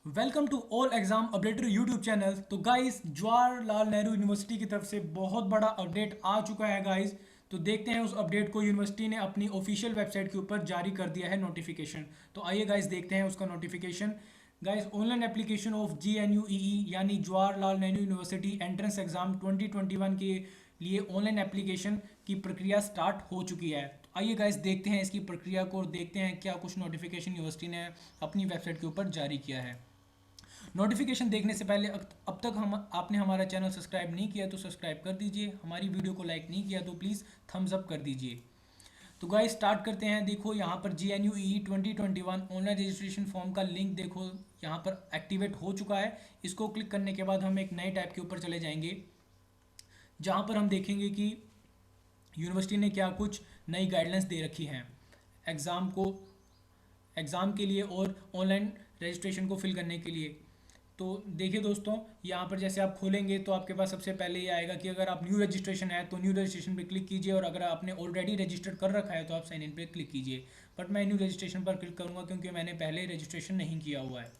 Welcome to all exam updater YouTube channel. तो guys, Jawaharlal Nehru university की तरफ से बहुत बड़ा अपडेट आ चुका है गाइस। तो देखते हैं उस अपडेट को। यूनिवर्सिटी ने अपनी ऑफिशियल वेबसाइट के ऊपर जारी कर दिया है नोटिफिकेशन। तो आइए गाइस देखते हैं उसका notification. Guys, online application of GNUEE यानी Jawaharlal Nehru university entrance exam 2021 के लिए ऑनलाइन एप्लीकेशन की प्रक्रिया स्टार्ट हो चुकी है। तो आइए गाइस देखते हैं इसकी प्रक्रिया को और देखते हैं क्या कुछ नोटिफिकेशन यूनिवर्सिटी ने अपनी वेबसाइट के ऊपर जारी किया है। नोटिफिकेशन देखने से पहले अब तक हम आपने हमारा चैनल सब्सक्राइब नहीं किया तो सब्सक्राइब कर दीजिए। हमारी वीडियो को लाइक नहीं किया तो प्लीज़ थम्स अप कर दीजिए। तो गाइस स्टार्ट करते हैं। देखो यहाँ पर GNUEE 2021 ऑनलाइन रजिस्ट्रेशन फॉर्म का लिंक देखो यहाँ पर एक्टिवेट हो चुका है। इसको क्लिक करने के बाद हम एक नए टैब के ऊपर चले जाएंगे, जहाँ पर हम देखेंगे कि यूनिवर्सिटी ने क्या कुछ नई गाइडलाइंस दे रखी हैं एग्ज़ाम के लिए और ऑनलाइन रजिस्ट्रेशन को फिल करने के लिए। तो देखिए दोस्तों, यहाँ पर जैसे आप खोलेंगे तो आपके पास सबसे पहले ये आएगा कि अगर आप न्यू रजिस्ट्रेशन है तो न्यू रजिस्ट्रेशन पे क्लिक कीजिए, और अगर आपने ऑलरेडी रजिस्टर्ड कर रखा है तो आप साइन इन पे क्लिक कीजिए। बट मैं न्यू रजिस्ट्रेशन पर क्लिक करूँगा क्योंकि मैंने पहले रजिस्ट्रेशन नहीं किया हुआ है।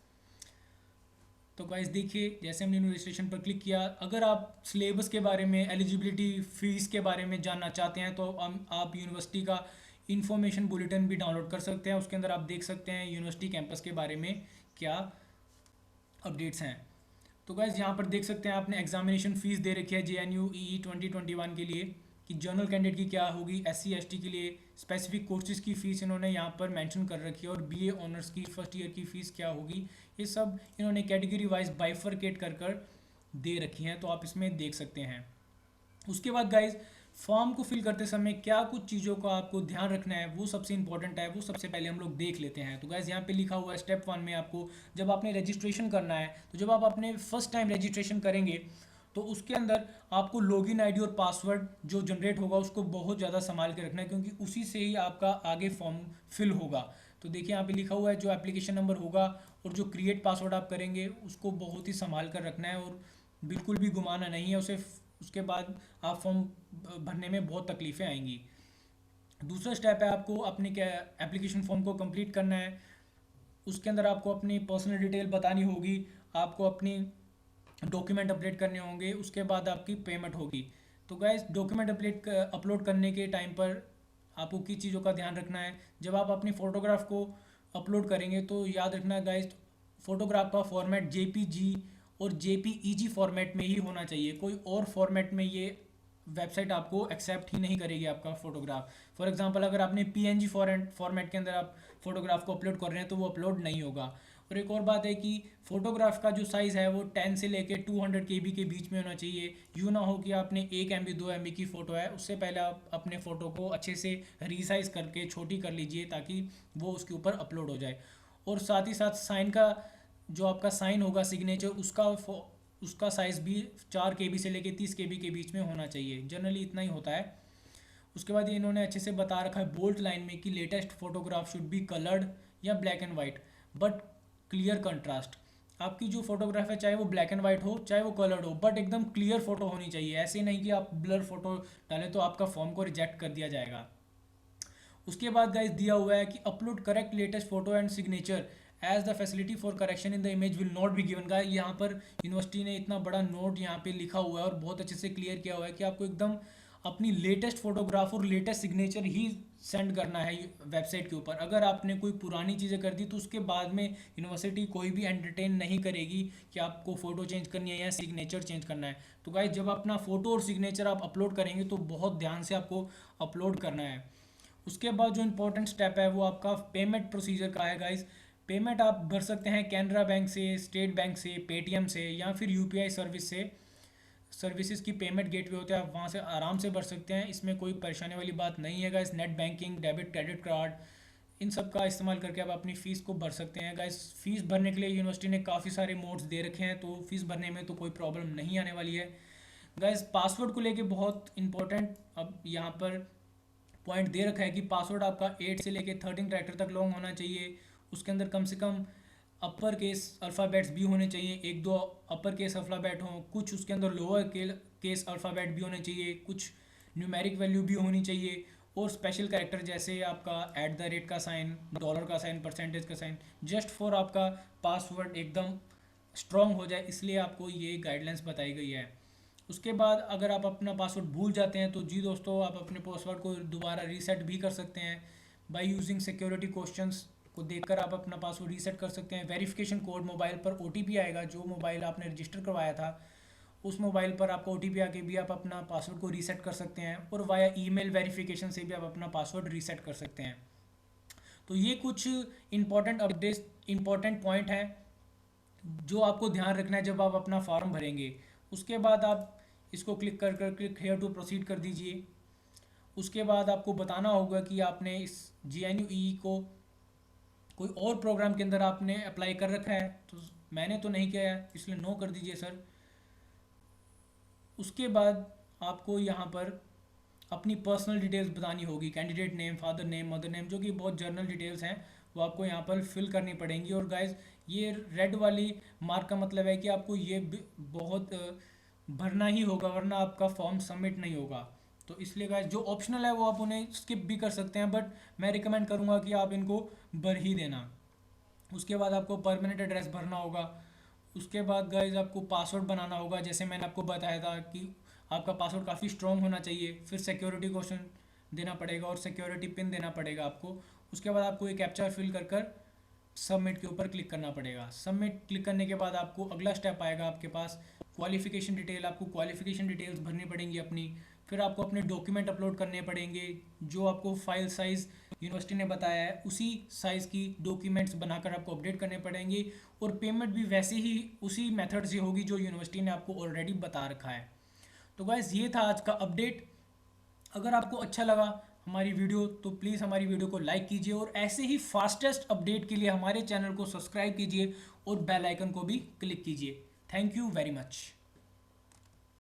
तो गाइस देखिए, जैसे हमने न्यू रजिस्ट्रेशन पर क्लिक किया, अगर आप सिलेबस के बारे में, एलिजिबिलिटी, फीस के बारे में जानना चाहते हैं तो आप यूनिवर्सिटी का इन्फॉर्मेशन बुलेटिन भी डाउनलोड कर सकते हैं। उसके अंदर आप देख सकते हैं यूनिवर्सिटी कैंपस के बारे में क्या अपडेट्स हैं। तो गाइज यहाँ पर देख सकते हैं आपने एग्जामिनेशन फीस दे रखी है GNUEE 2021 के लिए कि जनरल कैंडिडेट की क्या होगी, SC ST के लिए स्पेसिफिक कोर्सेज की फ़ीस इन्होंने यहाँ पर मेंशन कर रखी है, और BA ऑनर्स की फर्स्ट ईयर की फ़ीस क्या होगी, ये सब इन्होंने कैटेगरी वाइज बाइफरकेट कर कर दे रखी हैं। तो आप इसमें देख सकते हैं। उसके बाद गाइज, फॉर्म को फिल करते समय क्या कुछ चीज़ों का आपको ध्यान रखना है वो सबसे इंपॉर्टेंट है, वो सबसे पहले हम लोग देख लेते हैं। तो गाइज यहाँ पे लिखा हुआ है स्टेप 1 में आपको जब आपने रजिस्ट्रेशन करना है, तो जब आप अपने फर्स्ट टाइम रजिस्ट्रेशन करेंगे तो उसके अंदर आपको लॉगिन आईडी और पासवर्ड जो जनरेट होगा उसको बहुत ज़्यादा संभाल के रखना है, क्योंकि उसी से ही आपका आगे फॉर्म फिल होगा। तो देखिए यहाँ पे लिखा हुआ है जो एप्लीकेशन नंबर होगा और जो क्रिएट पासवर्ड आप करेंगे उसको बहुत ही संभाल कर रखना है और बिल्कुल भी घुमाना नहीं है उसे। उसके बाद आप फॉर्म भरने में बहुत तकलीफ़ें आएंगी। दूसरा स्टेप है आपको अपने क्या एप्लीकेशन फॉर्म को कंप्लीट करना है। उसके अंदर आपको अपनी पर्सनल डिटेल बतानी होगी, आपको अपनी डॉक्यूमेंट अपडेट करने होंगे, उसके बाद आपकी पेमेंट होगी। तो गाइस, डॉक्यूमेंट अपलोड करने के टाइम पर आपको किस चीज़ों का ध्यान रखना है। जब आप अपनी फ़ोटोग्राफ को अपलोड करेंगे तो याद रखना है गाइस, फ़ोटोग्राफ का फॉर्मेट JPG और JPEG फॉर्मेट में ही होना चाहिए। कोई और फॉर्मेट में ये वेबसाइट आपको एक्सेप्ट ही नहीं करेगी आपका फोटोग्राफ। फॉर एग्जांपल, अगर आपने PNG फॉर्मेट के अंदर आप फोटोग्राफ को अपलोड कर रहे हैं तो वो अपलोड नहीं होगा। और एक और बात है कि फोटोग्राफ का जो साइज़ है वो 10 से लेके 200 KB के बीच में होना चाहिए। यूँ ना हो कि आपने 1 MB 2 MB की फ़ोटो है, उससे पहले आप अपने फ़ोटो को अच्छे से रीसाइज करके छोटी कर लीजिए ताकि वो उसके ऊपर अपलोड हो जाए। और साथ ही साथ साइन का जो आपका साइन होगा, सिग्नेचर, उसका साइज़ भी 4 KB से लेके 30 KB के बीच में होना चाहिए। जनरली इतना ही होता है। उसके बाद ये इन्होंने अच्छे से बता रखा है बोल्ड लाइन में कि latest photograph should be coloured या black and white but clear contrast. आपकी जो फोटोग्राफ है चाहे वो ब्लैक एंड वाइट हो चाहे वो कलर्ड हो, बट एकदम क्लियर फोटो होनी चाहिए। ऐसे नहीं कि आप ब्लर फोटो डालें तो आपका फॉर्म को रिजेक्ट कर दिया जाएगा। उसके बाद गाइस दिया हुआ है कि upload correct latest photo and signature as the facility for correction in the image will not be given. Guys, यहाँ पर यूनिवर्सिटी ने इतना बड़ा नोट यहाँ पे लिखा हुआ है और बहुत अच्छे से क्लियर किया हुआ है कि आपको एकदम अपनी लेटेस्ट फोटोग्राफ और लेटेस्ट सिग्नेचर ही सेंड करना है वेबसाइट के ऊपर। अगर आपने कोई पुरानी चीज़ें कर दी तो उसके बाद में यूनिवर्सिटी कोई भी एंटरटेन नहीं करेगी कि आपको फ़ोटो चेंज करनी है या सिग्नेचर चेंज करना है। तो गाइस, जब अपना फ़ोटो और सिग्नेचर आप अपलोड करेंगे तो बहुत ध्यान से आपको अपलोड करना है। उसके बाद जो इंपॉर्टेंट स्टेप है वो आपका पेमेंट प्रोसीजर का है गाइस। पेमेंट आप भर सकते हैं कैनरा बैंक से, स्टेट बैंक से, पेटीएम से, या फिर UPI सर्विस से। सर्विसेज की पेमेंट गेटवे होते हैं, आप वहाँ से आराम से भर सकते हैं। इसमें कोई परेशानी वाली बात नहीं है guys. Net banking, debit credit card, इन सब का इस्तेमाल करके आप अपनी फ़ीस को भर सकते हैं गाइस। फ़ीस भरने के लिए यूनिवर्सिटी ने काफ़ी सारे मोड्स दे रखे हैं, तो फ़ीस भरने में तो कोई प्रॉब्लम नहीं आने वाली है गाइस। पासवर्ड को लेके बहुत इंपॉर्टेंट अब यहाँ पर पॉइंट दे रखा है कि पासवर्ड आपका 8 से लेके 13 कैरेक्टर तक लॉन्ग होना चाहिए। उसके अंदर कम से कम अपर केस अल्फ़ाबेट्स भी होने चाहिए, एक दो अपर केस अल्फ़ाबेट हों, कुछ उसके अंदर लोअर केस अल्फ़ाबेट भी होने चाहिए, कुछ न्यूमेरिक वैल्यू भी होनी चाहिए, और स्पेशल कैरेक्टर जैसे आपका @ का साइन, डॉलर का साइन, परसेंटेज का साइन, जस्ट फॉर आपका पासवर्ड एकदम स्ट्रॉन्ग हो जाए, इसलिए आपको ये गाइडलाइंस बताई गई है। उसके बाद अगर आप अपना पासवर्ड भूल जाते हैं तो जी दोस्तों, आप अपने पासवर्ड को दोबारा रीसेट भी कर सकते हैं। बाय यूजिंग सिक्योरिटी क्वेश्चंस को देखकर आप अपना पासवर्ड रीसेट कर सकते हैं। वेरिफिकेशन कोड मोबाइल पर OTP आएगा, जो मोबाइल आपने रजिस्टर करवाया था उस मोबाइल पर आपको OTP आके भी आप अपना पासवर्ड को रीसेट कर सकते हैं, और वाया ईमेल वेरिफिकेशन से भी आप अपना पासवर्ड रीसेट कर सकते हैं। तो ये कुछ इंपॉर्टेंट पॉइंट हैं जो आपको ध्यान रखना है जब आप अपना फॉर्म भरेंगे। उसके बाद आप इसको क्लिक कर क्लिक हेयर टू प्रोसीड कर दीजिए। उसके बाद आपको बताना होगा कि आपने इस GNUE को कोई और प्रोग्राम के अंदर आपने अप्लाई कर रखा है, तो मैंने तो नहीं किया है इसलिए नो कर दीजिए सर। उसके बाद आपको यहाँ पर अपनी पर्सनल डिटेल्स बतानी होगी, candidate name, father name, mother name, जो कि बहुत जर्नल डिटेल्स हैं, वो आपको यहाँ पर फिल करनी पड़ेंगी। और गाइज ये रेड वाली मार्क का मतलब है कि आपको ये बहुत भरना ही होगा, वरना आपका फॉर्म सबमिट नहीं होगा। तो इसलिए गाइज जो ऑप्शनल है वो आप उन्हें स्किप भी कर सकते हैं, बट मैं रिकमेंड करूँगा कि आप इनको भर ही देना। उसके बाद आपको परमानेंट एड्रेस भरना होगा। उसके बाद गाइज आपको पासवर्ड बनाना होगा, जैसे मैंने आपको बताया था कि आपका पासवर्ड काफ़ी स्ट्रॉन्ग होना चाहिए। फिर सिक्योरिटी क्वेश्चन देना पड़ेगा और सिक्योरिटी पिन देना पड़ेगा आपको। उसके बाद आपको एक कैप्चा फिल कर कर सबमिट के ऊपर क्लिक करना पड़ेगा। सबमिट क्लिक करने के बाद आपको अगला स्टेप आएगा आपके पास क्वालिफिकेशन डिटेल। आपको क्वालिफिकेशन डिटेल्स भरनी पड़ेंगी अपनी। फिर आपको अपने डॉक्यूमेंट अपलोड करने पड़ेंगे, जो आपको फाइल साइज़ यूनिवर्सिटी ने बताया है उसी साइज़ की डॉक्यूमेंट्स बनाकर आपको अपडेट करने पड़ेंगे। और पेमेंट भी वैसे ही उसी मेथड से होगी जो यूनिवर्सिटी ने आपको ऑलरेडी बता रखा है। तो गाइस ये था आज का अपडेट। अगर आपको अच्छा लगा हमारी वीडियो तो प्लीज़ हमारी वीडियो को लाइक कीजिए, और ऐसे ही फास्टेस्ट अपडेट के लिए हमारे चैनल को सब्सक्राइब कीजिए और बेल आइकन को भी क्लिक कीजिए। Thank you very much.